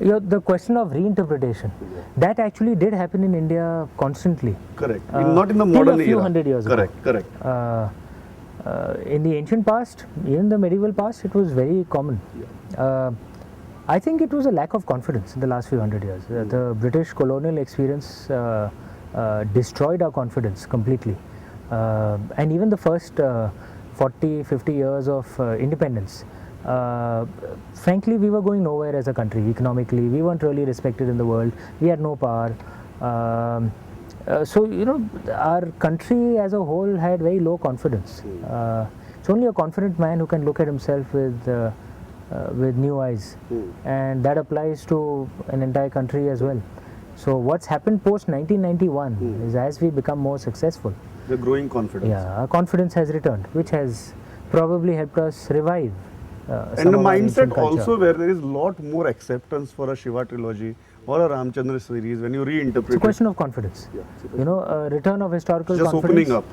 The question of reinterpretation, that actually did happen in India constantly. Correct. Not in the modern till a few era. hundred years Correct, ago. correct. In the ancient past, even the medieval past, it was very common. I think it was a lack of confidence in the last few hundred years. The British colonial experience destroyed our confidence completely. And even the first 40, 50 years of independence, frankly, we were going nowhere as a country economically. We weren't really respected in the world. We had no power. So, our country as a whole had very low confidence. It's only a confident man who can look at himself with new eyes, and that applies to an entire country as well. So, what's happened post 1991 is as we become more successful, The growing confidence. yeah, our confidence has returned, which has probably helped us revive. And some the of our mindset ancient culture. also where there is lot more acceptance for a Shiva trilogy or a Ramchandra series when you reinterpret It's a question of confidence. Yeah, it's a question. A return of historical Just confidence opening up.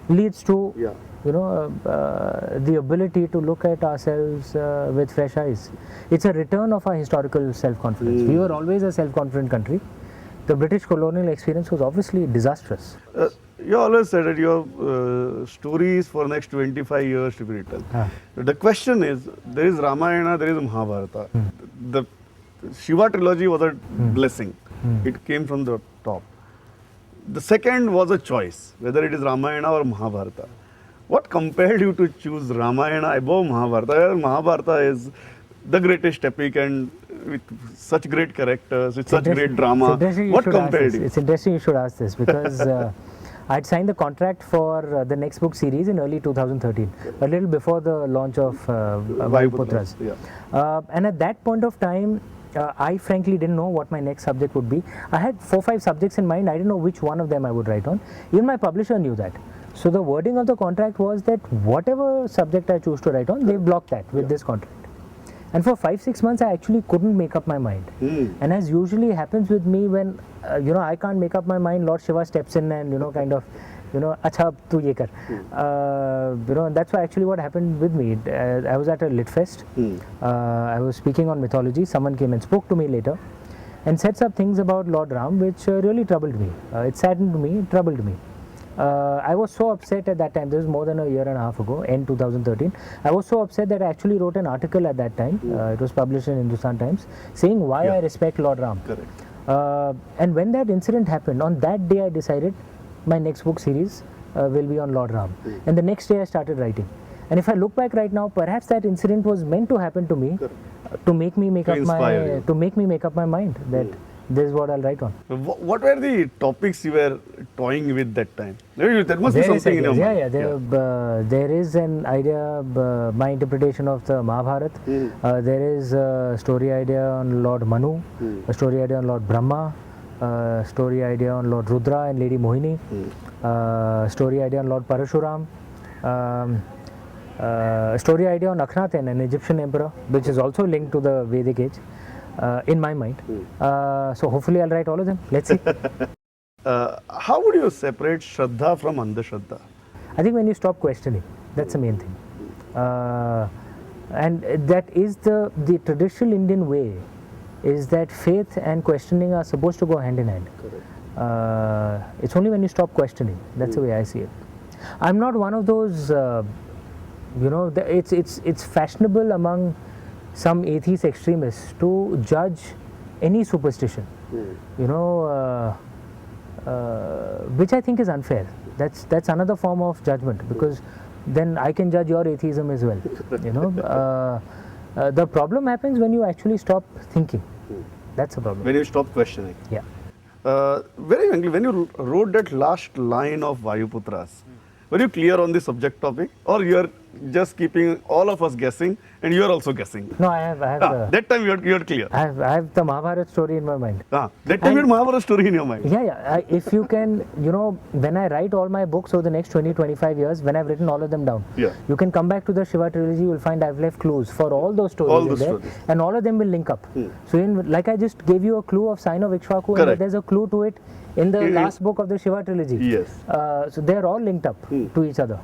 leads to Yeah. the ability to look at ourselves with fresh eyes. It's a return of our historical self-confidence. We were always a self-confident country. The British colonial experience was obviously disastrous. You always said that your stories for next 25 years to be written. The question is, there is Ramayana, there is Mahabharata. The Shiva trilogy was a blessing. It came from the top. The second was a choice, whether it is Ramayana or Mahabharata. What compelled you to choose Ramayana above Mahabharata? Mahabharata is the greatest epic and with such great characters, with such great drama. What compelled you? It's interesting you should ask this because I'd signed the contract for the next book series in early 2013, a little before the launch of Vayuputras. Yeah. And at that point of time, I frankly didn't know what my next subject would be. I had 4-5 subjects in mind. I didn't know which one of them I would write on. Even my publisher knew that. So the wording of the contract was that whatever subject I choose to write on, they blocked that with this contract. And for 5-6 months, I actually couldn't make up my mind. And as usually happens with me when, I can't make up my mind, Lord Shiva steps in and, acha, tu ye kar. That's why actually what happened with me. I was at a lit fest. I was speaking on mythology. Someone came and spoke to me later and said some things about Lord Ram which really troubled me. It saddened me, it troubled me. I was so upset at that time. This was more than a year and a half ago, end 2013. I was so upset that I actually wrote an article at that time. It was published in Hindustan Times, saying why I respect Lord Ram. Correct. And when that incident happened, on that day I decided my next book series will be on Lord Ram. And the next day I started writing. And if I look back right now, perhaps that incident was meant to happen to me, to make me make up my mind that this is what I'll write on. What were the topics you were toying with that time? There must be something in your mind. There is an idea, my interpretation of the Mahabharata. There is a story idea on Lord Manu, a story idea on Lord Brahma, a story idea on Lord Rudra and Lady Mohini, story idea on Lord Parashuram, a story idea on Akhenaten, an Egyptian emperor, which is also linked to the Vedic age. In my mind. So hopefully I'll write all of them. Let's see. How would you separate Shraddha from Andhashraddha? I think when you stop questioning, that's the main thing. And that is the traditional Indian way, is that faith and questioning are supposed to go hand in hand. Correct. It's only when you stop questioning. That's the way I see it. I'm not one of those, it's fashionable among some atheist extremists to judge any superstition, which I think is unfair. That's another form of judgment, because then I can judge your atheism as well. The problem happens when you actually stop thinking. That's the problem. When you stop questioning. Yeah. Very frankly, when you wrote that last line of Vayuputras, were you clear on the subject topic, or you are just keeping all of us guessing and you are also guessing? No, I have. That time you are clear. I have the Mahabharata story in my mind. That time you had Mahabharata story in your mind. Yeah. If you can, when I write all my books over the next 20-25 years, when I've written all of them down, you can come back to the Shiva trilogy, you will find I've left clues for all those stories and all of them will link up. So like I just gave you a clue of sign of Ikshvaku, and there's a clue to it in the last book of the Shiva trilogy. Yes. So they're all linked up to each other.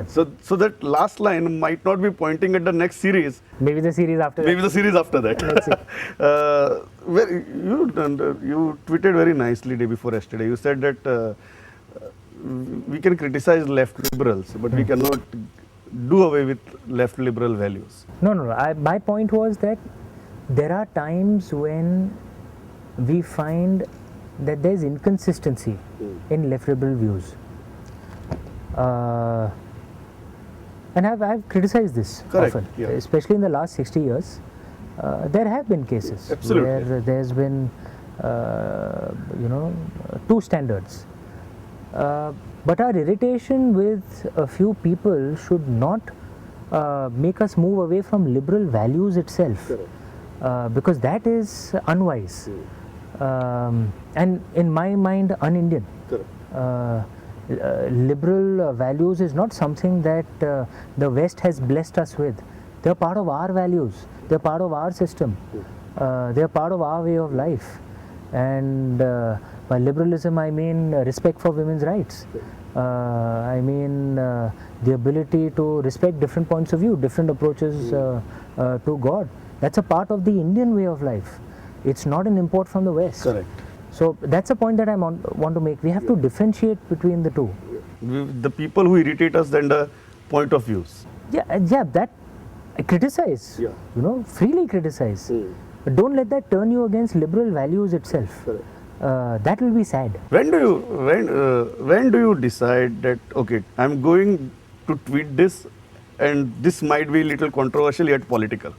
So that last line might not be pointing at the next series, Maybe the series after maybe that. the series after that. Let's see. You tweeted very nicely day before yesterday. You said that we can criticize left liberals, but we cannot do away with left liberal values. No. My point was that there are times when we find that there is inconsistency in left liberal views. And I've criticized this Correct, often, yeah. especially in the last 60 years. There have been cases Absolutely. where there's been, two standards. But our irritation with a few people should not make us move away from liberal values itself, because that is unwise and, in my mind, un-Indian. Liberal values is not something that the West has blessed us with. They are part of our values. They are part of our system. They are part of our way of life. And by liberalism, I mean respect for women's rights. I mean the ability to respect different points of view, different approaches to God. That's a part of the Indian way of life. It's not an import from the West. Correct. So that's a point that I want to make. We have to differentiate between the two. The people who irritate us, then the point of views. Yeah, that I criticize. Yeah. Freely criticize. But don't let that turn you against liberal values itself. That will be sad. When do you decide that, okay, I'm going to tweet this and this might be a little controversial yet political?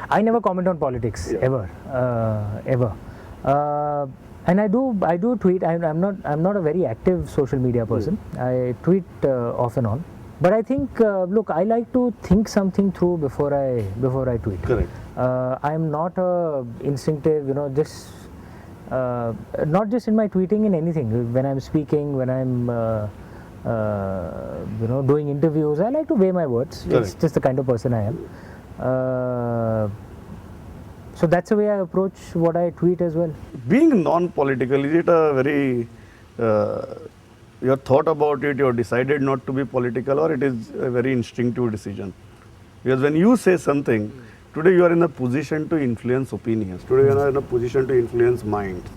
I never comment on politics ever. And I do tweet. I'm not a very active social media person. I tweet off and on. But I think, look, I like to think something through before I tweet. Correct. I'm not a instinctive, not just in my tweeting, in anything. When I'm speaking, when I'm doing interviews, I like to weigh my words. It's Correct. just the kind of person I am. So that's the way I approach what I tweet as well. Being non-political, is it a very, you have thought about it, you have decided not to be political, or it is a very instinctive decision? Because when you say something, today you are in a position to influence opinions, today you are in a position to influence minds.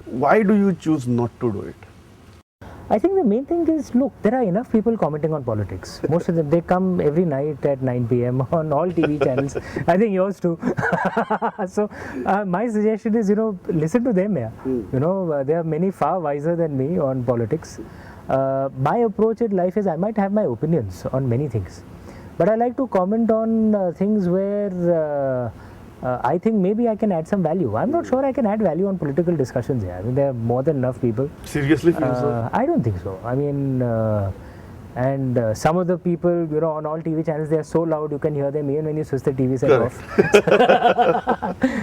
Why do you choose not to do it? I think the main thing is, look, there are enough people commenting on politics. Most of them, they come every night at 9 p.m. on all TV channels. I think yours too. So my suggestion is, listen to them. There are many far wiser than me on politics. My approach in life is, I might have my opinions on many things, but I like to comment on things where I think maybe I can add some value. I'm not sure I can add value on political discussions here. I mean, there are more than enough people. Seriously feel so? I don't think so. I mean, and some of the people, on all TV channels, they are so loud you can hear them even when you switch the TV set off.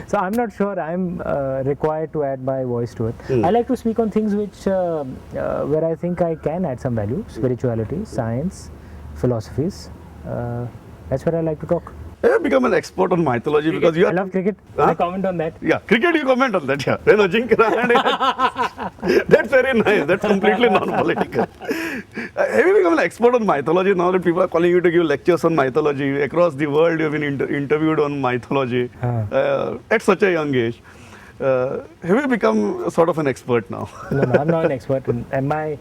So I'm not sure I'm required to add my voice to it. I like to speak on things which where I think I can add some value: spirituality, science, philosophies. That's where I like to talk. You have become an expert on mythology because you I are. love cricket. Huh? I comment on that. Yeah, cricket you comment on that, yeah. Then that's very nice. That's completely non-political. Have you become an expert on mythology now that people are calling you to give lectures on mythology? Across the world, you've been interviewed on mythology at such a young age. Have you become sort of an expert now? No, I'm not an expert. And my,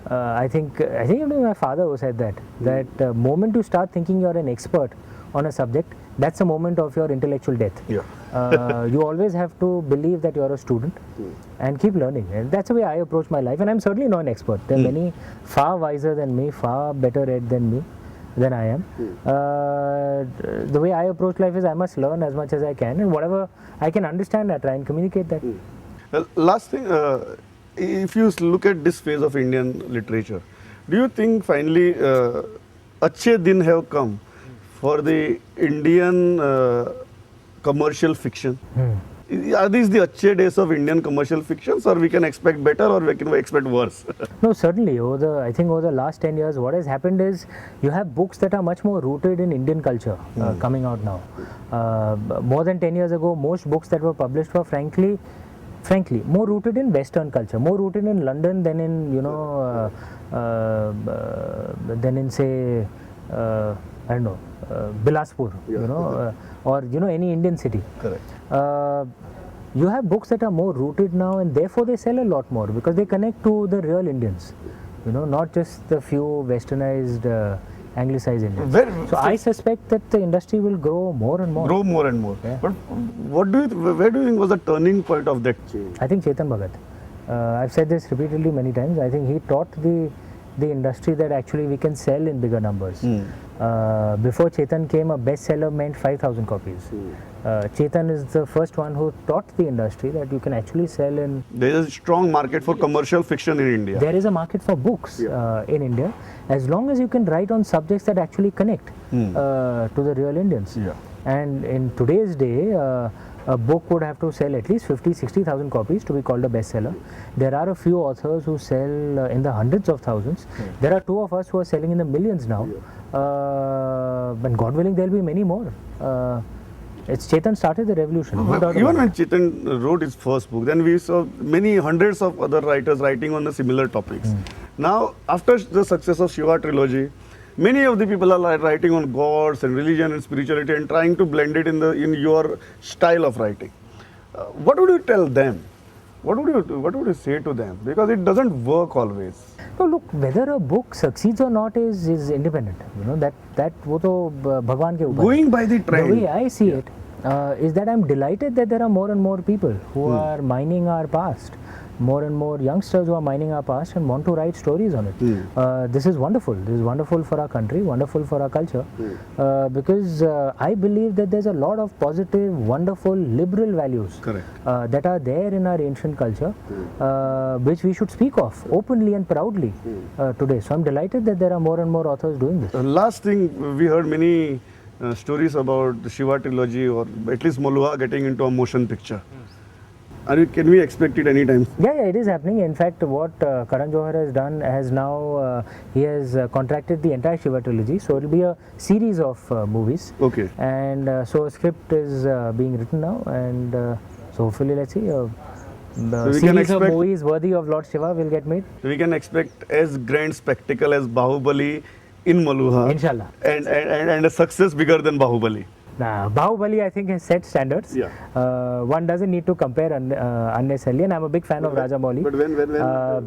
I think it was my father who said that moment you start thinking you're an expert on a subject, that's the moment of your intellectual death. Yeah. You always have to believe that you're a student and keep learning. And that's the way I approach my life. And I'm certainly not an expert. There are many far wiser than me, far better read than I am. The way I approach life is I must learn as much as I can, and whatever I can understand, I try and communicate that. Last thing, if you look at this phase of Indian literature, do you think finally achhe din have come for the Indian commercial fiction? Are these the achhe days of Indian commercial fictions, or we can expect better, or we can expect worse? No, certainly. I think over the last 10 years, what has happened is you have books that are much more rooted in Indian culture coming out now. More than 10 years ago, most books that were published were frankly frankly, more rooted in Western culture, more rooted in London than in, you know, than in, say, I don't know, Bilaspur, Yeah. you know, or, you know, any Indian city. Correct. You have books that are more rooted now, and therefore they sell a lot more because they connect to the real Indians, you know, not just the few westernized, anglicized Indians. So I suspect that the industry will grow more and more. Grow more and more. Yeah. But where do you think was the turning point of that change? I think Chetan Bhagat. I've said this repeatedly many times. I think he taught the industry that actually we can sell in bigger numbers. Before Chetan came, a bestseller meant 5,000 copies. Chetan is the first one who taught the industry that you can actually sell in. There is a strong market for commercial fiction in India. There is a market for books in India, as long as you can write on subjects that actually connect to the real Indians. Yeah. And in today's day, a book would have to sell at least 50-60,000 copies to be called a bestseller. There are a few authors who sell in the hundreds of thousands. There are two of us who are selling in the millions now. But God willing, there will be many more. It's Chetan started the revolution. No doubt Even about when it. Chetan wrote his first book, then we saw many hundreds of other writers writing on the similar topics. Now, after the success of Shiva trilogy, many of the people are writing on gods and religion and spirituality and trying to blend it in your style of writing. What would you tell them? What would you say to them? Because it doesn't work always. No, look, whether a book succeeds or not is independent. You know, that वो तो भगवान के ऊपर है. Going by the trend. The way I see it is that I'm delighted that there are more and more people who are mining our past, more and more youngsters who are mining our past and want to write stories on it. This is wonderful. This is wonderful for our country, wonderful for our culture, because I believe that there's a lot of positive, wonderful, liberal values Correct. that are there in our ancient culture, which we should speak of openly and proudly today. So I'm delighted that there are more and more authors doing this. Last thing, we heard many stories about the Shiva trilogy, or at least Maluha getting into a motion picture. Can we expect it anytime? Yeah, it is happening. In fact, what Karan Johar has done has now, he has contracted the entire Shiva trilogy. So it will be a series of movies. Okay. And so a script is being written now. And so hopefully, let's see, the we can series of expect- movies worthy of Lord Shiva will get made. We can expect as grand spectacle as Bahubali in Maluha. Inshallah. And a success bigger than Bahubali. Bahubali, I think, has set standards. Yeah. One doesn't need to compare unnecessarily, and I'm a big fan of Rajamouli. But when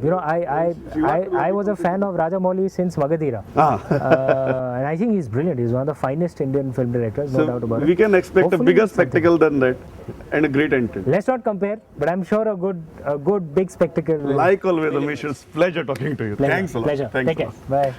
you know, I was a fan of Rajamouli since Magadhira. And I think he's brilliant. He's one of the finest Indian film directors, no doubt about it. we can expect a Hopefully bigger it's something. spectacle than that, and a great entrance. Let's not compare, but I'm sure a good big spectacle. Like always, Amish, it's pleasure talking to you. Pleasure, Thanks a lot. pleasure. Thanks Take a care. lot. Bye.